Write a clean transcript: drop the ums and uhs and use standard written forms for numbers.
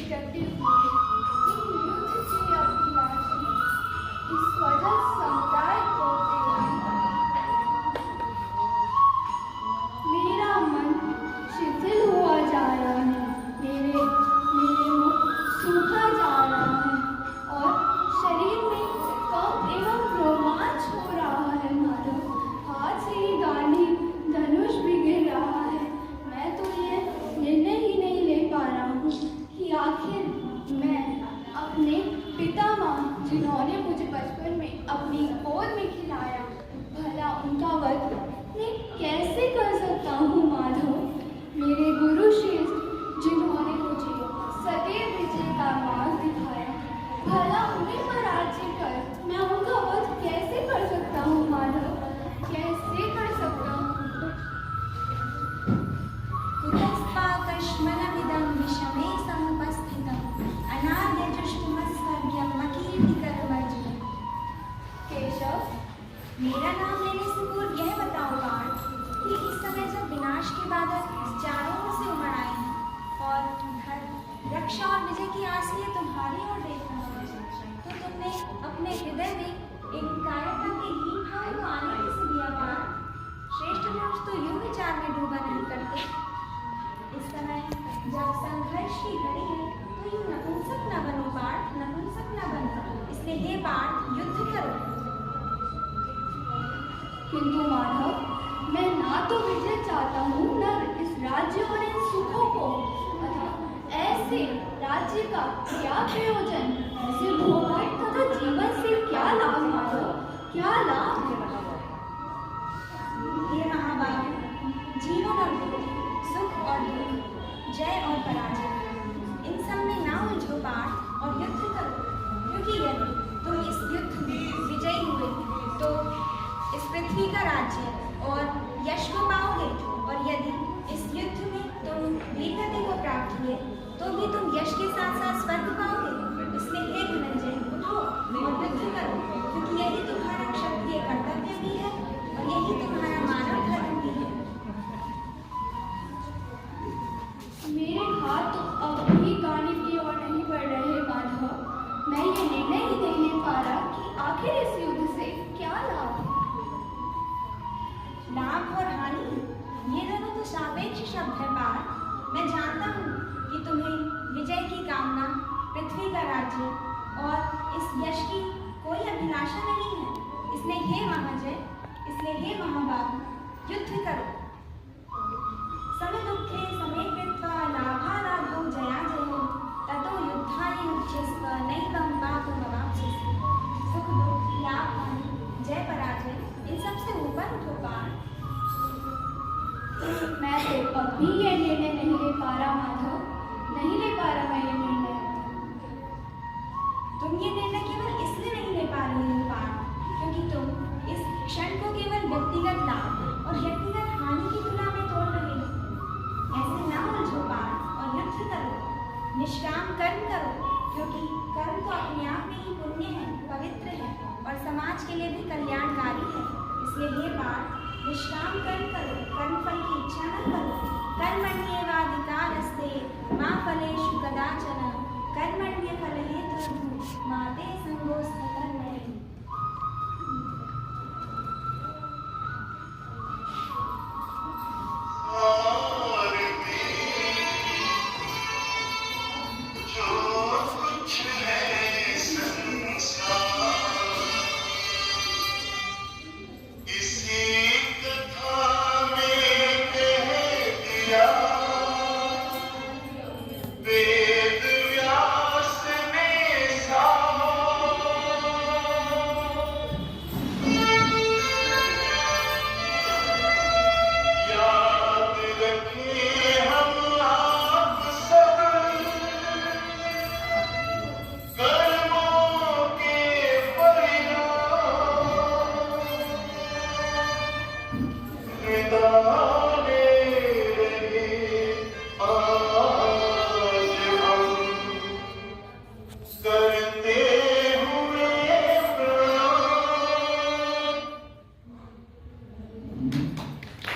डटे हुए इन युद्ध से अभिलाषी इस स्वजन समुदाय को मेरा मन शिथिल हुआ जा रहा है, मेरे मुख सूखा जा रहा है और शरीर में कम एवं रोमांच हो रहा है। माधव, हाथ से ही गांधी धनुष भी गिर रहा है। मैं तो ये निर्णय ही नहीं ले पा रहा हूँ कि आखिर मैं अपने पितामह जिन्होंने मुझे बचपन में अपनी गोद में खिलाया, भला उनका वध मैं कैसे कर सकता हूँ। माधव, मेरे गुरु श्रेष्ठ जिन्होंने मुझे सदैव विजय का मार्ग दिखाया, भला उन्हें पराजय कर मैं उनका वध कैसे कर सकता हूँ। माधव, कैसे कर सकता हूँ। कुतस्पाकश्मलमिदं विषमे समुपस्थितम् अनाद्यजुष्टमस्वर्ग्यं मकीर्तिकरमर्जितम्। केशव, मेरा नाम लेने से पूर्व यह बताओ पार्थ कि इस समय जब विनाश के बादल चारों ओर से उमड़ आए हैं और धर्म, रक्षा और विजय की आस लिए तुम्हारी ओर देख रहा है, तो तुमने अपने हृदय में एक कायरता के हीन भाव को आने कैसे दिया पार्थ? श्रेष्ठ पुरुष तो यूं विचार में डूबा नहीं करते। इस समय जब संघर्ष की घड़ी है तो यूं नपुंसक न बनो पार्थ, नपुंसक न बनो। इसलिए हे पार्थ, युद्ध करो। किंतु माधव, मैं ना तो विजय चाहता हूँ, न इस राज्य और इन सुखों को। अतः ऐसे राज्य का क्या प्रयोजन, ऐसे भोग तथा जीवन से क्या लाभ। माधव, क्या लाभ। हे महाबाहु, जीवन और मृत्यु, सुख और दुख, जय और पराजय, इन सब में ना उलझो पार्थ और युद्ध करो। क्योंकि यदि तुम इस युद्ध में विजयी हुए तो इस पृथ्वी का राज्य और यश को पाओगे, और यदि इस युद्ध में तुम वीरगति को प्राप्त हुए तो भी तुम यश के साथ साथ स्वर्ग पाओगे। इसलिए हे धनंजय, उठो और युद्ध करो, क्योंकि यही तुम्हारा क्षत्रिय कर्तव्य भी है और यही तुम्हारा मानव धर्म भी है। मेरे हाथ तो अब भी गाने की ओर नहीं बढ़ रहे। माधव, मैं ये निर्णय ही नहीं ले पा रहा कि आखिर इस युद्ध से क्या लाभ। लाभ और हानि, ये दोनों तो सापेक्ष शब्द है पार्थ। मैं जानता हूँ कि तुम्हें विजय की कामना, पृथ्वी का राज्य और इस यश की कोई अभिलाषा नहीं है। इसलिए हे महाजय, इसलिए हे महाबाहु, युद्ध करो। समदुःखे समे कृत्वा लाभालाभौ जयाजयौ ततो युद्धाय युज्यस्व नैवं पापमवाप्स्यसि। सुख दुख, लाभ हानि, जय पराजय, इन सब से ऊपर उठो पार्थ। मैं तो अब भी ये निर्णय नहीं ले पा रहा। माधव, नहीं ले पा रहा मैं ये निर्णय। तुम ये निर्णय केवल इसलिए नहीं ले पा रही हो पार्थ, क्योंकि तुम इस क्षण को केवल व्यक्तिगत लाभ और व्यक्तिगत हानि की तुला में तोड़ रहे हो। ऐसे ना उलझो पार्थ और युद्ध करो, निष्काम कर्म करो, क्योंकि कर्म तो अपने आप में ही पुण्य है, पवित्र है और समाज के लिए भी कल्याणकारी है। इसलिए हे पार्थ, निष्काम कर्म करो, कर्मफल की इच्छा न करो। कर्मण्येवाधिकारस्ते मा फलेषु कदाचन कर्मण्यफलहेतुर्भूः मा ते संगोऽस्ति कर्मणि। जो कुछ है